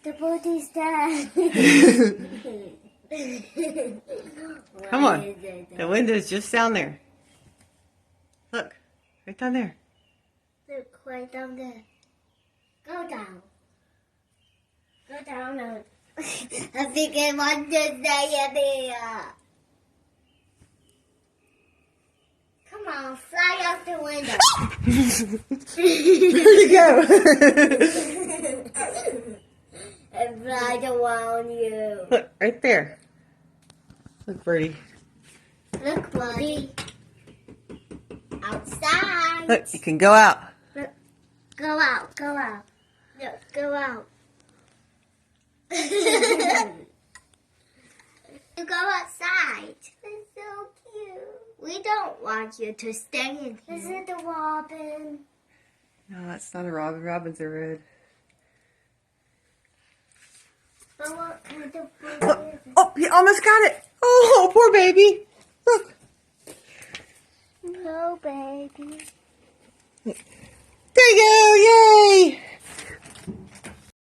The boat is there. Come on. The window's just down there. Look, right down there. Look, right down there. Go down. Go down. I think I want to stay there. Come on, fly out the window. Where'd you go? And fly around you. Look, right there. Look, Birdie. Look, buddy. Outside. Look, you can go out. Look, go out, go out. Look, go out. You go outside. It's so cute. We don't want you to stay in here. Is it the robin? No, that's not a robin. Robins are red. But what kind of bird Oh, is it? oh, you almost got it. Oh, poor baby. Look. No, baby. There you go.